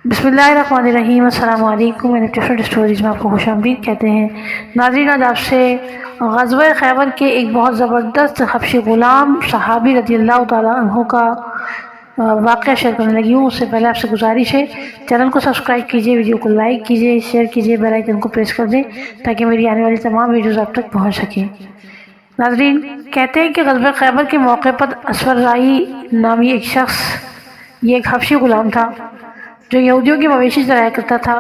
بسم اللہ الرحمن الرحیم۔ السلام علیکم۔ ڈفرنٹ اسٹوریز میں آپ کو خوش آمدید کہتے ہیں۔ ناظرین، آج آپ سے غزوہ خیبر کے ایک بہت زبردست حبشی غلام صحابی رضی اللہ تعالیٰ عنہ کا واقعہ شیئر کرنے لگی ہوں۔ اس سے پہلے آپ سے گزارش ہے چینل کو سبسکرائب کیجئے، ویڈیو کو لائک کیجئے، شیئر کیجئے، بیل آئیکن کو پریس کر دیں تاکہ میری آنے والی تمام ویڈیوز آپ تک پہنچ سکیں۔ ناظرین، کہتے ہیں کہ غزوہ خیبر کے موقع پر اسور رائی نامی ایک شخص، یہ ایک حبشی غلام تھا جو یہودیوں کی مویشی چرایا کرتا تھا۔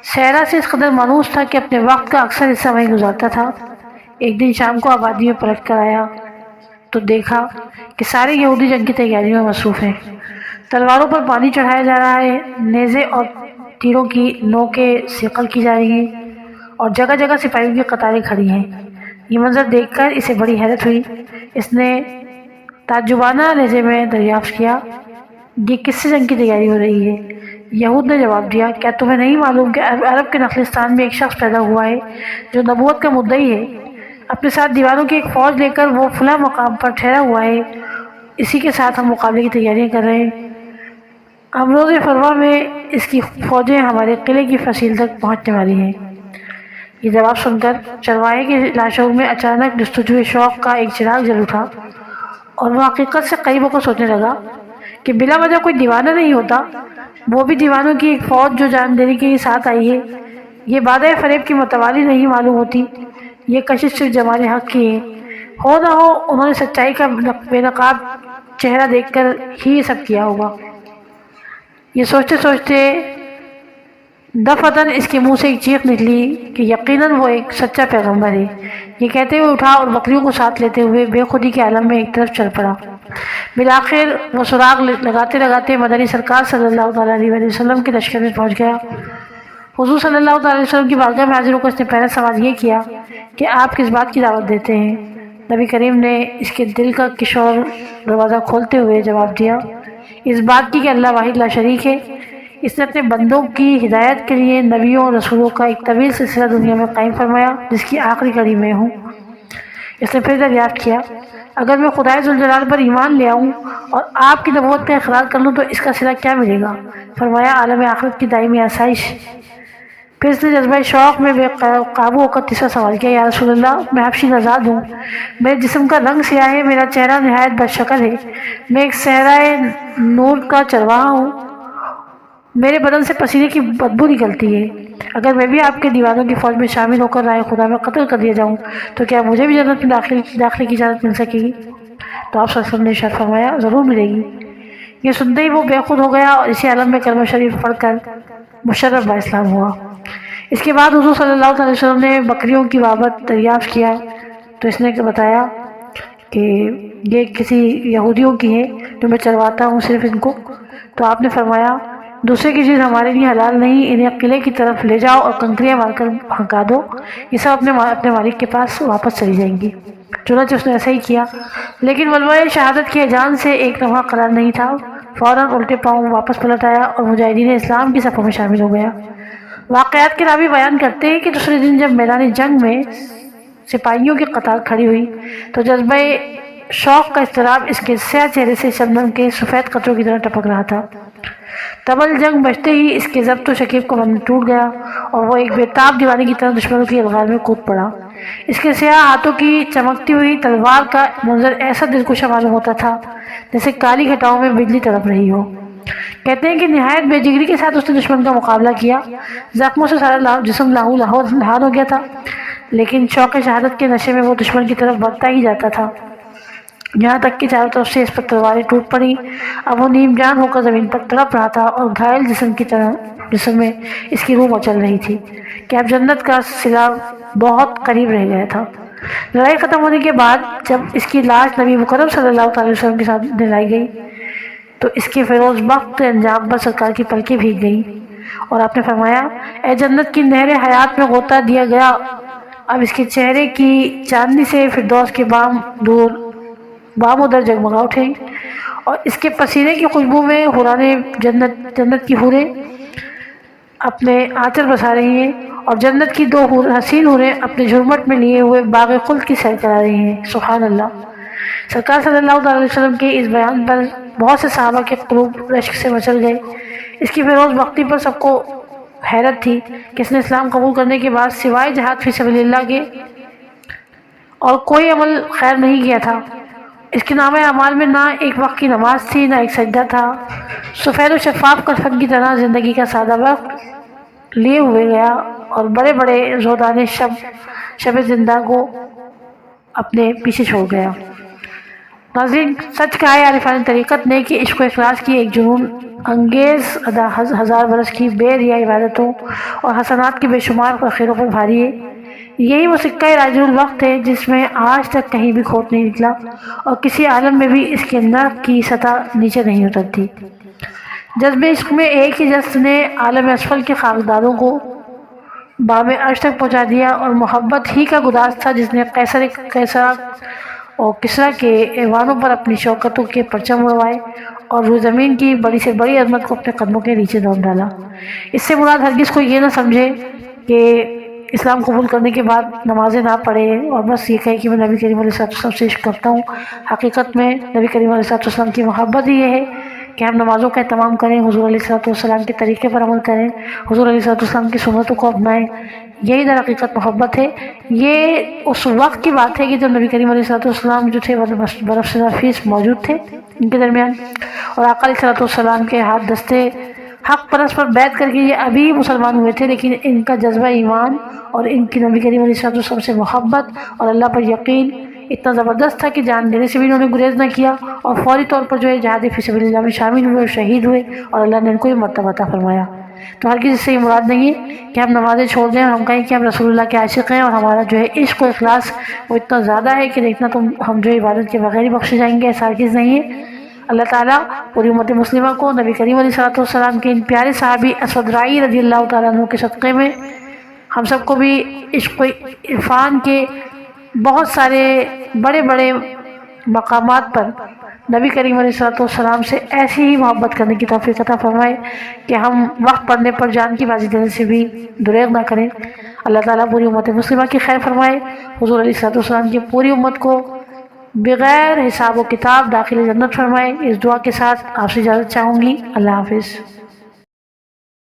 صحرا سے اس قدر مانوس تھا کہ اپنے وقت کا اکثر حصہ وہیں گزارتا تھا۔ ایک دن شام کو آبادی میں پلٹ کر آیا تو دیکھا کہ سارے یہودی جنگ کی تیاری میں مصروف ہیں۔ تلواروں پر پانی چڑھایا جا رہا ہے، نیزے اور تیروں کی نوکیں صقل کی جا رہی ہیں اور جگہ جگہ سپاہیوں کی قطاریں کھڑی ہیں۔ یہ منظر دیکھ کر اسے بڑی حیرت ہوئی۔ اس نے تعجبانہ لہجے میں دریافت کیا، یہ کس سے جنگ کی تیاری ہو رہی ہے؟ یہود نے جواب دیا، کیا تمہیں نہیں معلوم کہ عرب کے نخلستان میں ایک شخص پیدا ہوا ہے جو نبوت کا مدعی ہے؟ اپنے ساتھ دیوانوں کی ایک فوج لے کر وہ فلاں مقام پر ٹھہرا ہوا ہے، اسی کے ساتھ ہم مقابلے کی تیاریاں کر رہے ہیں۔ ہم روز فروا میں اس کی فوجیں ہمارے قلعے کی فصیل تک پہنچنے والی ہیں۔ یہ جواب سن کر چرواہے کے لاشعور میں اچانک جستجوئے شوق کا ایک چراغ جل اٹھا اور وہ حقیقت سے قریب ہو کر سوچنے لگا کہ بلا وجہ کوئی دیوانہ نہیں ہوتا، وہ بھی دیوانوں کی ایک فوج جو جان دینے کے ساتھ آئی ہے۔ یہ بادۂ فریب کی متوالی نہیں معلوم ہوتی، یہ کشش صرف جمال حق کی ہے۔ ہو نہ ہو انہوں نے سچائی کا بے نقاب چہرہ دیکھ کر ہی یہ سب کیا ہوگا۔ یہ سوچتے سوچتے دفعتاً اس کے منہ سے ایک چیخ نکلی کہ یقیناً وہ ایک سچا پیغمبر ہے۔ یہ کہتے ہوئے اٹھا اور بکریوں کو ساتھ لیتے ہوئے بے خودی کے عالم میں ایک طرف چل پڑا۔ بالآخر وہ سراغ لگاتے لگاتے مدنی سرکار صلی اللہ علیہ وسلم کے لشکر میں پہنچ گیا۔ حضور صلی اللہ علیہ وسلم کی بارگاہ میں حاضر ہو کر اس نے پہلا سوال یہ کیا کہ آپ کس بات کی دعوت دیتے ہیں؟ نبی کریم نے اس کے دل کا کشور دروازہ کھولتے ہوئے جواب دیا، اس بات کی کہ اللہ واحد لا شریک ہے۔ اس نے اپنے بندوں کی ہدایت کے لیے نبیوں اور رسولوں کا ایک طویل سلسلہ دنیا میں قائم فرمایا جس کی آخری کڑی میں ہوں۔ اس نے پھر دریافت کیا، اگر میں خدائے ذوالجلال پر ایمان لے آؤں اور آپ کی نبوت کا اقرار کر لوں تو اس کا صلہ کیا ملے گا؟ فرمایا، عالم آخرت کی دائمی آسائش۔ پھر اس نے جذبہ شوق میں بے قابو ہو کر تیسرا سوال کیا، یا رسول اللہ، میں حبشی نژاد ہوں، میرے جسم کا رنگ سیاہ ہے، میرا چہرہ نہایت بدشکل ہے، میں ایک صحرائے نور کا چرواہا ہوں، میرے بدن سے پسینے کی بدبو نکلتی ہے، اگر میں بھی آپ کے دیوانوں کی فوج میں شامل ہو کر رائے خدا میں قتل کر دیا جاؤں تو کیا مجھے بھی جنت میں داخلے کی اجازت مل سکے گی؟ تو آپ صلی اللہ علیہ وسلم نے ارشاد فرمایا، ضرور ملے گی۔ یہ سنتے ہی وہ بے خود ہو گیا اور اسی عالم میں کلمہ شریف پڑھ کر مشرف با اسلام ہوا۔ اس کے بعد حضور صلی اللہ علیہ وسلم نے بکریوں کی بابت دریافت کیا تو اس نے بتایا کہ یہ کسی یہودیوں کی ہے جو میں چرواتا ہوں صرف ان کو۔ تو آپ نے فرمایا، دوسرے کی چیز ہمارے لیے حلال نہیں، انہیں قلعے کی طرف لے جاؤ اور کنکریاں مار کر بھنکا دو، یہ سب اپنے مالک کے پاس واپس چلی جائیں گی۔ چنانچہ اس نے ایسا ہی کیا، لیکن ولوہ شہادت کی اذان سے ایک لمحہ قرار نہیں تھا، فوراً الٹے پاؤں واپس پلٹ آیا اور مجاہدین اسلام کی صفوں میں شامل ہو گیا۔ واقعات کے راوی بیان کرتے ہیں کہ دوسرے دن جب میدان جنگ میں سپاہیوں کی قطار کھڑی ہوئی تو جذبہ شوق کا اضطراب اس کے سیاہ چہرے سے شبنم کے سفید قطروں کی طرح ٹپک رہا تھا۔ تبل جنگ بجتے ہی اس کے ضبط و شکیب کا بندھن ٹوٹ گیا اور وہ ایک بیتاب دیوانے کی طرح دشمنوں کی الغار میں کود پڑا۔ اس کے سیاہ ہاتھوں کی چمکتی ہوئی تلوار کا منظر ایسا دلکشا معلوم ہوتا تھا جیسے کالی گھٹاؤں میں بجلی تڑپ رہی ہو۔ کہتے ہیں کہ نہایت بے جگری کے ساتھ اس نے دشمن کا مقابلہ کیا، زخموں سے سارا جسم لہو ہو گیا تھا، لیکن شوق شہادت کے نشے میں وہ دشمن کی طرف بڑھتا ہی جاتا تھا، یہاں تک کہ چاروں طرف سے اس پر تلواریں ٹوٹ پڑیں۔ اب وہ نیم جان ہو کر زمین پر تڑپ رہا تھا اور گھائل جسم میں اس کی روح مچل رہی تھی کہ اب جنت کا صلہ بہت قریب رہ گیا تھا۔ لڑائی ختم ہونے کے بعد جب اس کی لاش نبی مکرم صلی اللہ علیہ وسلم کے ساتھ لائی گئی تو اس کے فیروز بخت انجام پر سرکار کی پلکیں بھیگ گئیں اور آپ نے فرمایا، اے جنت کی نہر حیات میں غوطہ دیا گیا، اب اس کے چہرے کی چاندنی سے فردوس کے بام ادھر جگمگا اٹھے اور اس کے پسینے کی خوشبو میں حورانے جنت کی حوریں اپنے آنچل بسا رہی ہیں اور جنت کی دو حسین حوریں اپنے جھرمٹ میں لیے ہوئے باغ خلد کی سیر کرا رہی ہیں۔ سبحان اللہ۔ سرکار صلی اللہ علیہ وسلم کے اس بیان پر بہت سے صحابہ کے قلوب رشک سے مچل گئے۔ اس کی فیروز بختی پر سب کو حیرت تھی کہ اس نے اسلام قبول کرنے کے بعد سوائے جہاد فی سبیل اللہ کے اور کوئی عمل خیر نہیں کیا تھا۔ اس کے نامہ اعمال میں نہ ایک وقت کی نماز تھی، نہ ایک سجدہ تھا۔ سفید و شفاف کفن کی طرح زندگی کا سادہ وقت لیے ہوئے گیا اور بڑے بڑے زہدان شب زندہ کو اپنے پیچھے چھوڑ گیا۔ ناظرین، سچ کہا ہے عارفان طریقت نے کہ عشق و اخلاص کی ایک جنون انگیز ادا ہزار برس کی بے ریا عبادتوں اور حسنات کے بے شمار خیروں پر بھاری ہے۔ یہی وہ سکہ راج الوقت ہے جس میں آج تک کہیں بھی کھوٹ نہیں نکلا اور کسی عالم میں بھی اس کے نرک کی سطح نیچے نہیں اترتی۔ جذب عشق میں ایک ہی جست نے عالم اسفل کے خاکداروں کو بام عرش تک پہنچا دیا، اور محبت ہی کا گداز تھا جس نے قیصر اور کسریٰ کے ایوانوں پر اپنی شوکتوں کے پرچم اڑوائے اور روح زمین کی بڑی سے بڑی عظمت کو اپنے قدموں کے نیچے دون ڈالا۔ اس سے مراد ہرگز کوئی یہ نہ سمجھے کہ اسلام قبول کرنے کے بعد نمازیں نہ پڑھے اور بس یہ کہے کہ میں نبی کریم علیہ السلام سے عشق کرتا ہوں۔ حقیقت میں نبی کریم علیہ السلام کی محبت ہی یہ ہے کہ ہم نمازوں کا اہتمام کریں، حضور علیہ السلام کے طریقے پر عمل کریں، حضور علیہ السلام کی سنتوں کو اپنائیں۔ یہی در حقیقت محبت ہے۔ یہ اس وقت کی بات ہے کہ جب نبی کریم علیہ السلام جو تھے برف سے نفیس موجود تھے ان کے درمیان، اور آقا علیہ السلام کے ہاتھ دستے حق پرست پر بیعت کر کے یہ ابھی مسلمان ہوئے تھے، لیکن ان کا جذبہ ایمان اور ان کی نبی کریم علیہ السلام سے محبت اور اللہ پر یقین اتنا زبردست تھا کہ جان دینے سے بھی انہوں نے گریز نہ کیا اور فوری طور پر جو ہے جہاد فی سبیل اللہ میں شامل ہوئے اور شہید ہوئے، اور اللہ نے ان کو یہ مرتبہ عطا فرمایا۔ تو ہرگز اس سے یہ مراد نہیں ہے کہ ہم نمازیں چھوڑ دیں اور ہم کہیں کہ ہم رسول اللہ کے عاشق ہیں اور ہمارا جو ہے عشق و اخلاص وہ اتنا زیادہ ہے کہ دیکھنا تو ہم جو عبادت کے بغیر ہی بخشے جائیں گے، ایسا ہرگز نہیں ہے۔ اللہ تعالیٰ پوری امت مسلمہ کو نبی کریم علیہ السلام کے ان پیارے صحابی اسود رائی رضی اللہ تعالیٰ عنہ کے صدقے میں ہم سب کو بھی عشق و عرفان کے بہت سارے بڑے بڑے مقامات پر نبی کریم علیہ السلام سے ایسی ہی محبت کرنے کی توفیق عطا فرمائے کہ ہم وقت پڑنے پر جان کی بازی دینے سے بھی دریغ نہ کریں۔ اللہ تعالیٰ پوری امت مسلمہ کی خیر فرمائے، حضور علیہ السلام کی پوری امت کو بغیر حساب و کتاب داخل جنت فرمائے۔ اس دعا کے ساتھ آپ سے اجازت چاہوں گی۔ اللہ حافظ۔